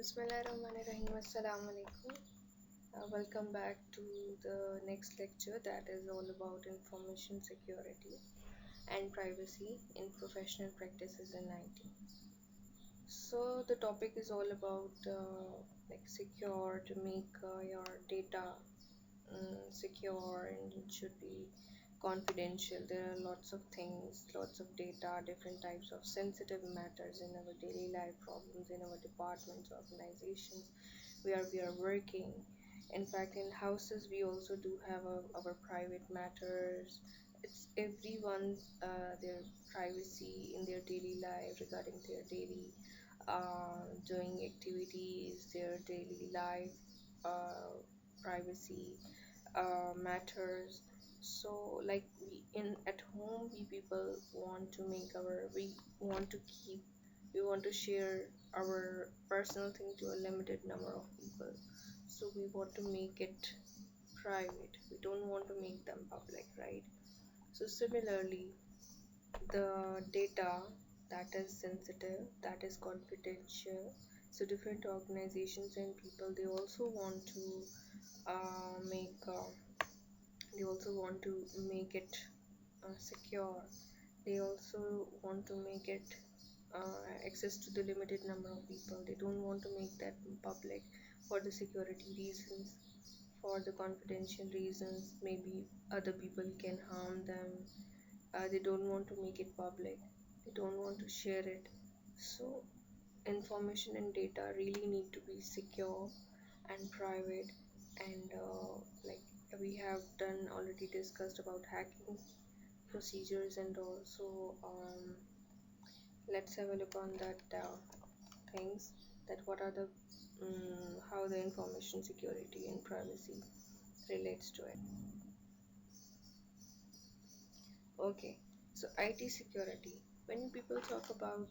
Bismillahirrahmanirrahim. Assalamu alaikum. Welcome back to the next lecture that is all about information security and privacy in professional practices in IT. So the topic is all about like secure to make your data secure, and it should be confidential. There are lots of things, lots of data, different types of sensitive matters in our daily life problems, in our departments, organizations where we are working. In fact, in houses, we also do have our private matters. It's everyone's their privacy in their daily life regarding their daily doing activities, their daily life privacy matters. So like we in at home, we people want to make our we want to keep we want to share our personal thing to a limited number of people, so we want to make it private, we don't want to make them public, right? So similarly, the data that is sensitive, that is confidential, so different organizations and people, they also want to make they also want to make it secure. They also want to make it access to the limited number of people. They don't want to make that public for the security reasons, for the confidential reasons. Maybe other people can harm them. They don't want to make it public. They don't want to share it. So information and data really need to be secure and private. And like we have done already discussed about hacking procedures, and also let's have a look on that things, that what are the how the information security and privacy relates to it. Okay, so IT security, when people talk about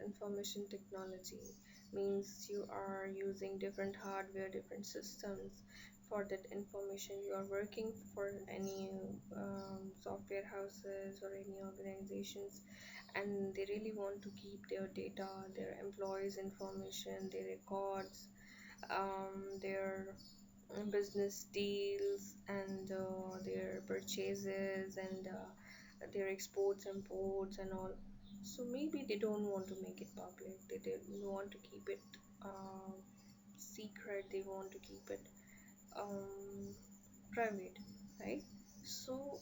information technology, means you are using different hardware, different systems for that information. You are working for any software houses or any organizations, and they really want to keep their data, their employees information, their records, their business deals, and their purchases, and their exports, imports, and all. So maybe they don't want to make it public. They want to keep it uh, secret. They want to keep it private, right? So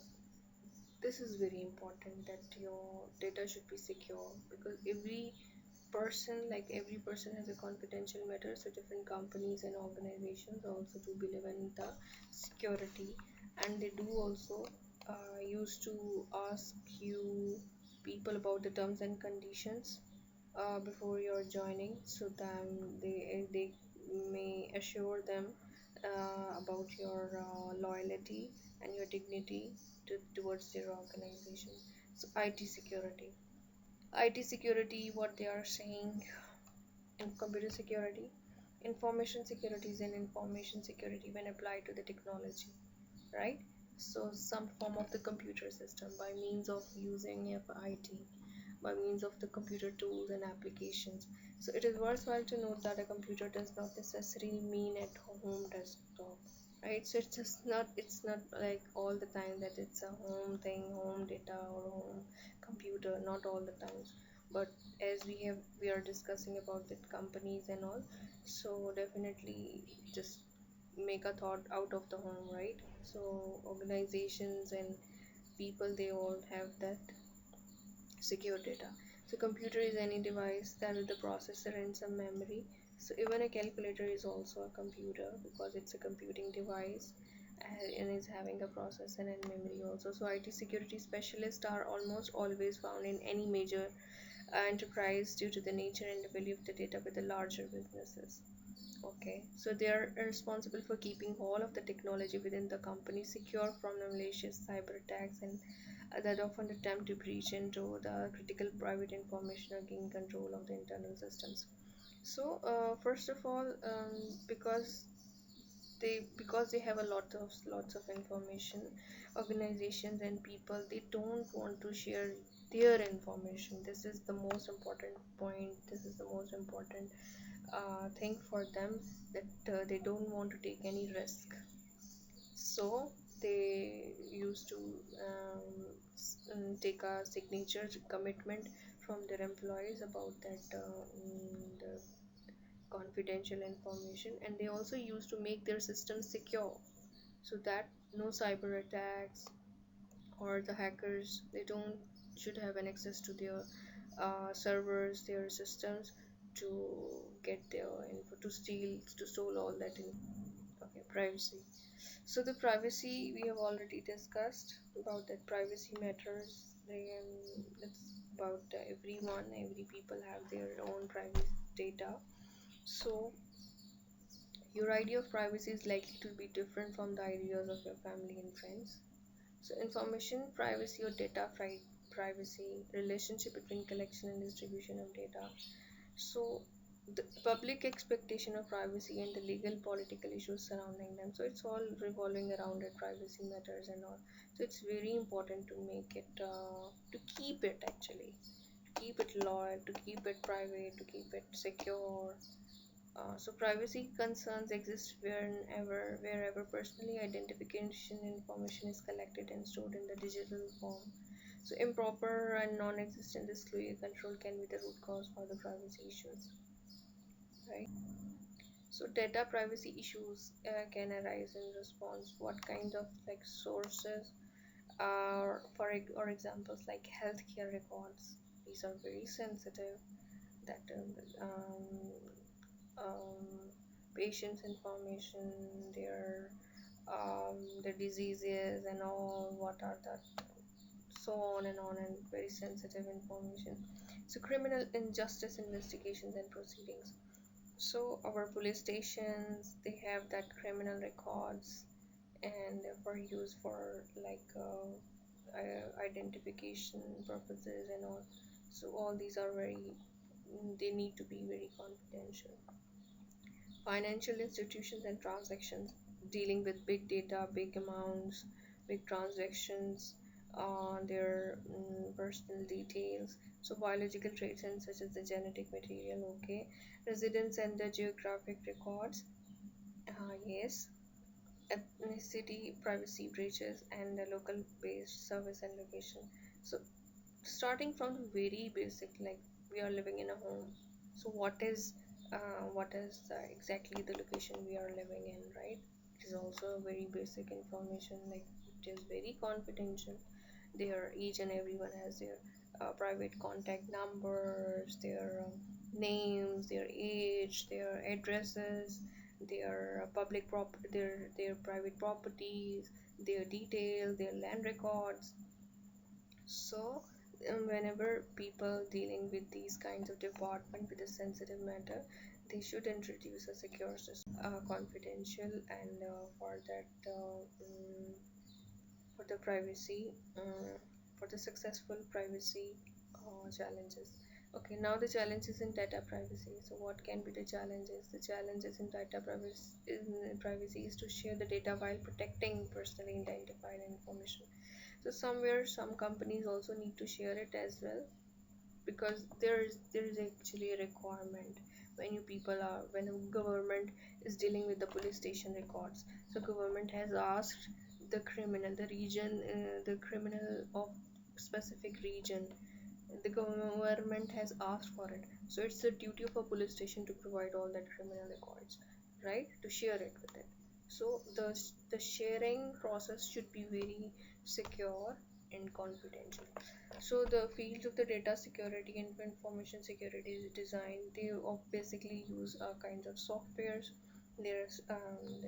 this is very important that your data should be secure, because every person has a confidential matter. So different companies and organizations also do believe in the security, and they do also used to ask you people about the terms and conditions before you're joining, so then they may assure them about your loyalty and your dignity towards their organization. So IT security, what they are saying in computer security, information security is an information security when applied to the technology, right? So some form of the computer system by means of using of IT, by means of the computer tools and applications. So it is worthwhile to note that a computer does not necessarily mean at home desktop, right? So it's not like all the time that it's a home thing, home data or home computer, not all the times. But as we are discussing about the companies and all, so definitely just make a thought out of the home, right? So organizations and people, they all have that secure data. So computer is any device that with the processor and some memory. So even a calculator is also a computer, because it's a computing device and is having a processor and memory also. So IT security specialists are almost always found in any major enterprise due to the nature and the value of the data with the larger businesses. Okay, so they are responsible for keeping all of the technology within the company secure from the malicious cyber attacks, and that often attempt to breach into the critical private information or gain control of the internal systems. So first of all, because they have a lots of information, organizations and people, they don't want to share their information. This is the most important point. This is the most important thing for them, that they don't want to take any risk. So they used to take a signature commitment from their employees about that the confidential information, and they also used to make their systems secure so that no cyber attacks or the hackers, they don't should have an access to their servers, their systems, to get their info, to steal, to stole all that in. Okay, privacy. So the privacy we have already discussed about that privacy matters. It's about everyone, every people have their own private data. So your idea of privacy is likely to be different from the ideas of your family and friends. So information privacy or data privacy, relationship between collection and distribution of data. So the public expectation of privacy and the legal political issues surrounding them. So it's all revolving around it, privacy matters and all. So it's very important to make it, to keep it actually, to keep it loyal, to keep it private, to keep it secure. So privacy concerns exist wherever personally identification information is collected and stored in the digital form. So improper and non-existent disclosure control can be the root cause for the privacy issues, right? So data privacy issues can arise in response. What kind of like sources are or examples like healthcare records? These are very sensitive. That um, patients' information, their diseases and all, what are the, so on, and very sensitive information. So criminal injustice investigations and proceedings. So our police stations, they have that criminal records, and for use for like identification purposes and all. So all these are very, they need to be very confidential. Financial institutions and transactions, dealing with big data, big amounts, big transactions on their personal details. So biological traits and such as the genetic material, okay. Residence and the geographic records, yes. Ethnicity, privacy breaches, and the local based service and location. So starting from the very basic, like we are living in a home, so what is exactly the location we are living in, right? It is also a very basic information, like it is very confidential. Their each and everyone has their private contact numbers, their names, their age, their addresses, their their private properties, their details, their land records. So, whenever people dealing with these kinds of department with a sensitive matter, they should introduce a secure system, confidential, and for that, for the privacy, for the successful privacy challenges. Okay, now the challenges in data privacy. So, what can be the challenges? The challenges in privacy is to share the data while protecting personally identified information. So somewhere some companies also need to share it as well, because there is actually a requirement when you people are when a government is dealing with the police station records. So government has asked the criminal of specific region, the government has asked for it. So it's the duty of a police station to provide all that criminal records, right, to share it with it. So the sharing process should be very secure and confidential. So the fields of the data security and information security design, they basically use kinds of softwares. There's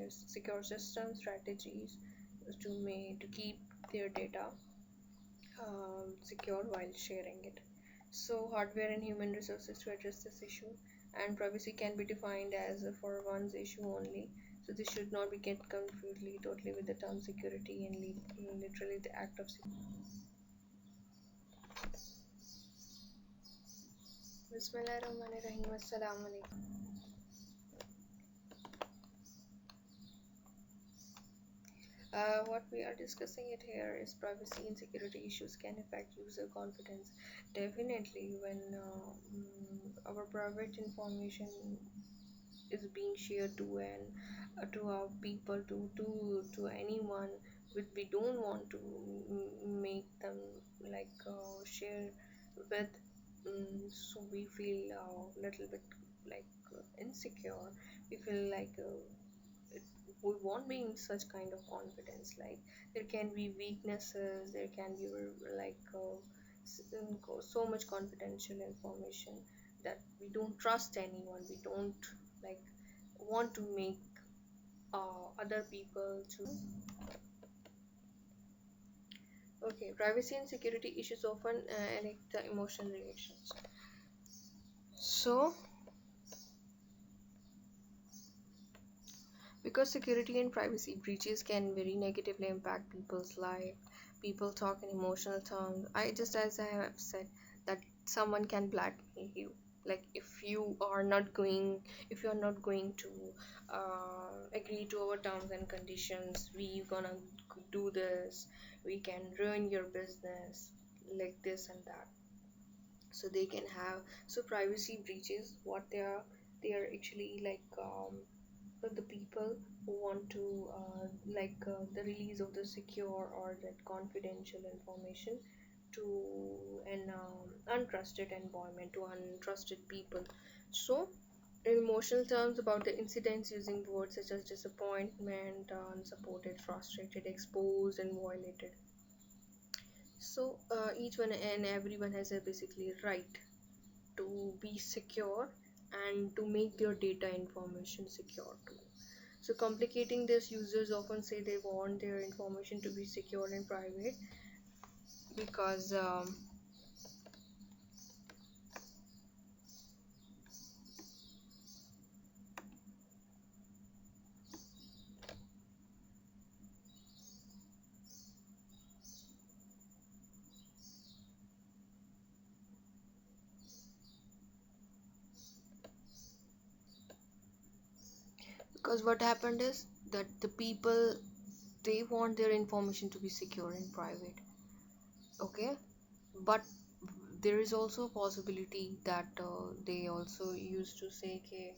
secure system strategies to keep their data secure while sharing it. So hardware and human resources to address this issue, and privacy can be defined as for one's issue only. So this should not be get confused totally with the term security and literally the act of security. Bismillahirrahmanirrahim. Assalamu alaikum. What we are discussing it here is privacy and security issues can affect user confidence. Definitely, when our private information is being shared to an to our people, to anyone, we don't want to make them like share with, so we feel a little bit like insecure. We feel like it, we won't be in such kind of confidence. Like there can be weaknesses, there can be like so much confidential information that we don't trust anyone, we don't like want to make other people to. Okay, privacy and security issues often affect the emotional reactions. So because security and privacy breaches can very negatively impact people's life, people talk in emotional terms. I just as I have said that someone can blackmail you. Like if you are not going to agree to our terms and conditions, we gonna do this. We can ruin your business, like this and that. So they can have, so privacy breaches, what they are actually like the people who want to the release of the secure or that confidential information to an untrusted environment, to untrusted people. So in emotional terms about the incidents, using words such as disappointment, unsupported, frustrated, exposed, and violated. So each one and everyone has a basically right to be secure and to make their data information secure too. So complicating this, users often say they want their information to be secure and private because what happened is that the people, they want their information to be secure and private. Okay, but there is also a possibility that they also used to say okay,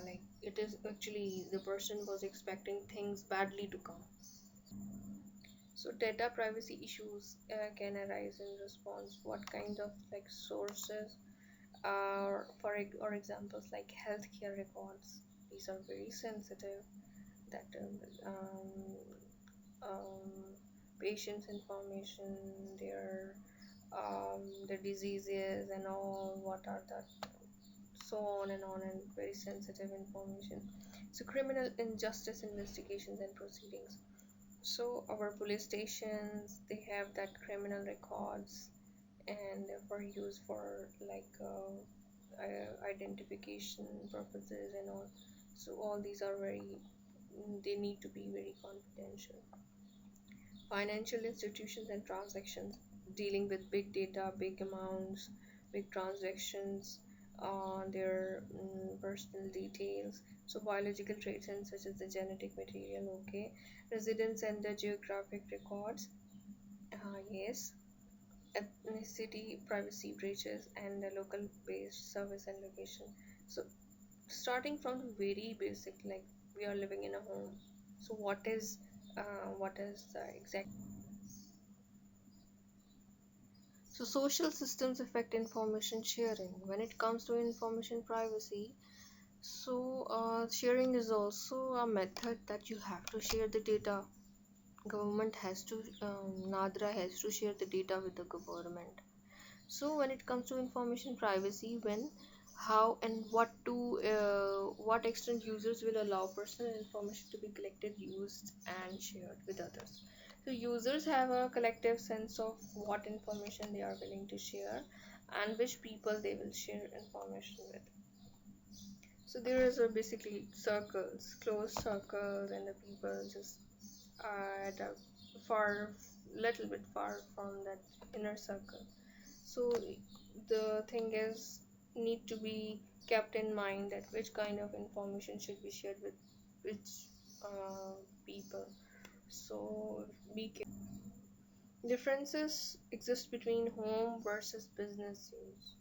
like it is actually the person was expecting things badly to come. So data privacy issues can arise in response. What kind of like sources are or examples like healthcare records? These are very sensitive. That um, patients' information, their diseases and all, what are that, so on and very sensitive information. So criminal injustice investigations and proceedings. So our police stations, they have that criminal records and for use for like identification purposes and all. So all these are very, they need to be very confidential. Financial institutions and transactions, dealing with big data, big amounts, big transactions on their personal details. So biological traits and such as the genetic material. Okay, residence and the geographic records. Yes, ethnicity, privacy breaches, and the local based service and location. So starting from the very basic, like we are living in a home. So what is the exact. So social systems affect information sharing. When it comes to information privacy, so sharing is also a method that you have to share the data. Government has to, NADRA has to share the data with the government. So when it comes to information privacy, when, how, and what extent users will allow personal information to be collected, used, and shared with others. So users have a collective sense of what information they are willing to share and which people they will share information with. So there is a basically circles, closed circles, and the people just are at a far, little bit far from that inner circle. So the thing is, need to be kept in mind that which kind of information should be shared with which people. So be careful. Differences exist between home versus business use.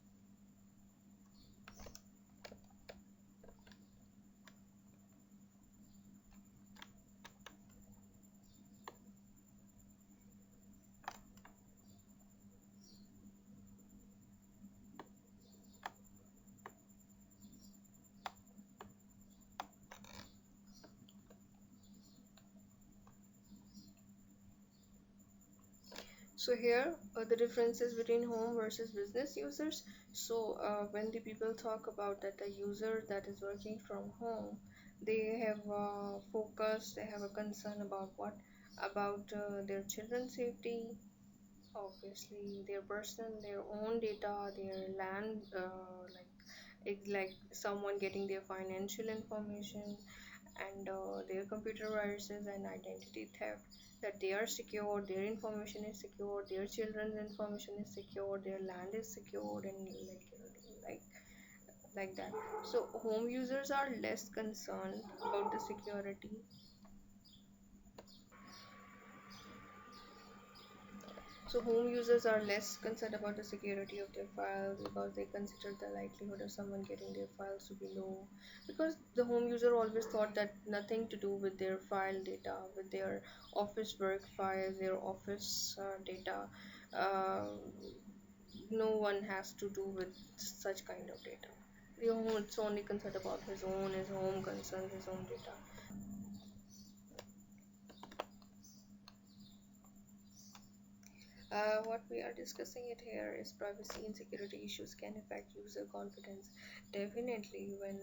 So here the differences between home versus business users. So when the people talk about that the user that is working from home, they have focus, they have a concern about what, about their children's safety, obviously their personal, their own data, their land, like it's like someone getting their financial information, and their computer viruses and identity theft, that they are secure, their information is secure, their children's information is secure, their land is secured, and like like that. So home users are less concerned about the security. So home users are less concerned about the security of their files because they consider the likelihood of someone getting their files to be low. Because the home user always thought that nothing to do with their file data, with their office work files, their office data. Uh, no one has to do with such kind of data. It's only concerned about his home concerns, his own data. What we are discussing it here is privacy and security issues can affect user confidence. Definitely, when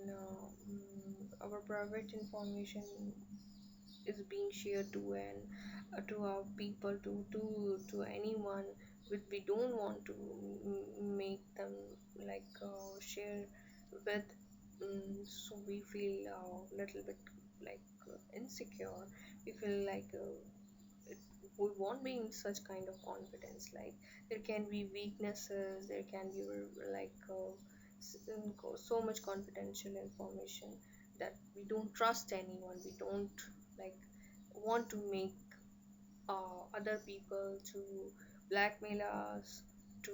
our private information is being shared to an to our people, to anyone with we don't want to make them share with, so we feel a little bit like insecure. We feel like we won't be in such kind of confidence, like there can be weaknesses, there can be so much confidential information that we don't trust anyone, we don't like want to make other people to blackmail us, to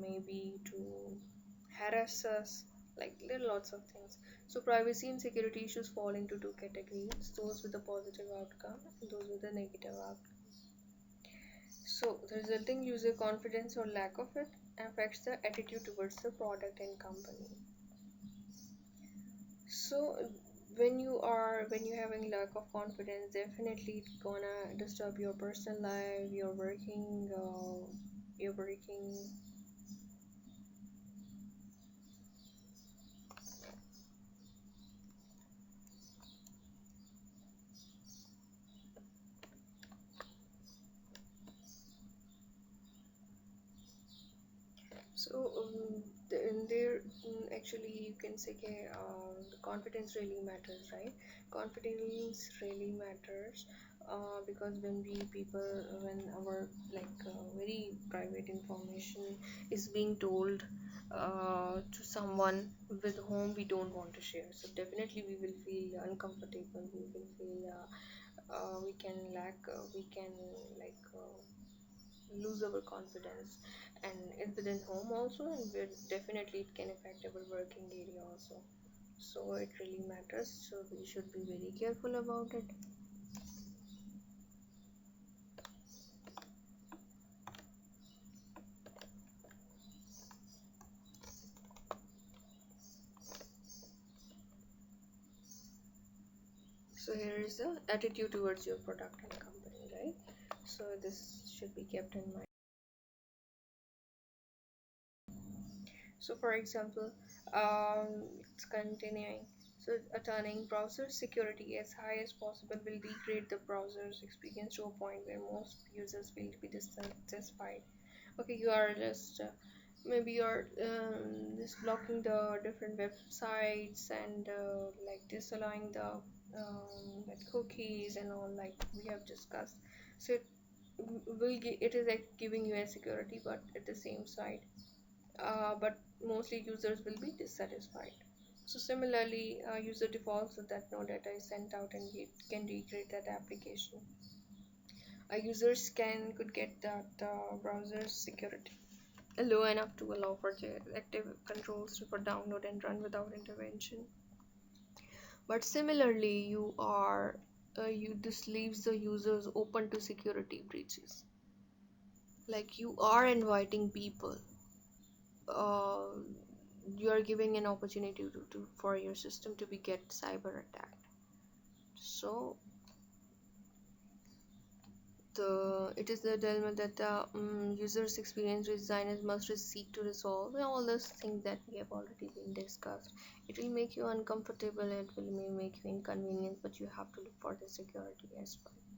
maybe to harass us, like there are lots of things. So privacy and security issues fall into two categories: those with a positive outcome and those with a negative outcome. So the resulting user confidence or lack of it affects the attitude towards the product and company. So when you having lack of confidence, definitely it's gonna disturb your personal life, your working. So in there, actually you can say the confidence really matters, right? Confidence really matters because when we people, when our very private information is being told to someone with whom we don't want to share, so definitely we will feel uncomfortable. We will feel we can lack, we can like. Lose our confidence, and it's within home also, and definitely it can affect our working area also. So it really matters, so we should be very careful about it. So here is the attitude towards your product and company, right? So this should be kept in mind. So for example, it's continuing. So turning browser security as high as possible will degrade the browser's experience to a point where most users will be dissatisfied. Okay, you are just maybe you're just blocking the different websites and like disallowing the like cookies and all, like we have discussed. So it is like giving you a security, but at the same side, but mostly users will be dissatisfied. So similarly, user defaults so that no data is sent out and it can recreate that application. Users can could get that browser's security low enough to allow for the active controls for download and run without intervention. But similarly, you this leaves the users open to security breaches. Like you are inviting people, uh, you are giving an opportunity for your system to be get cyber attacked. So the it is the dilemma that the users experience designers must seek to resolve. And all those things that we have already been discussed, it will make you uncomfortable, it will may make you inconvenienced, but you have to look for the security as well.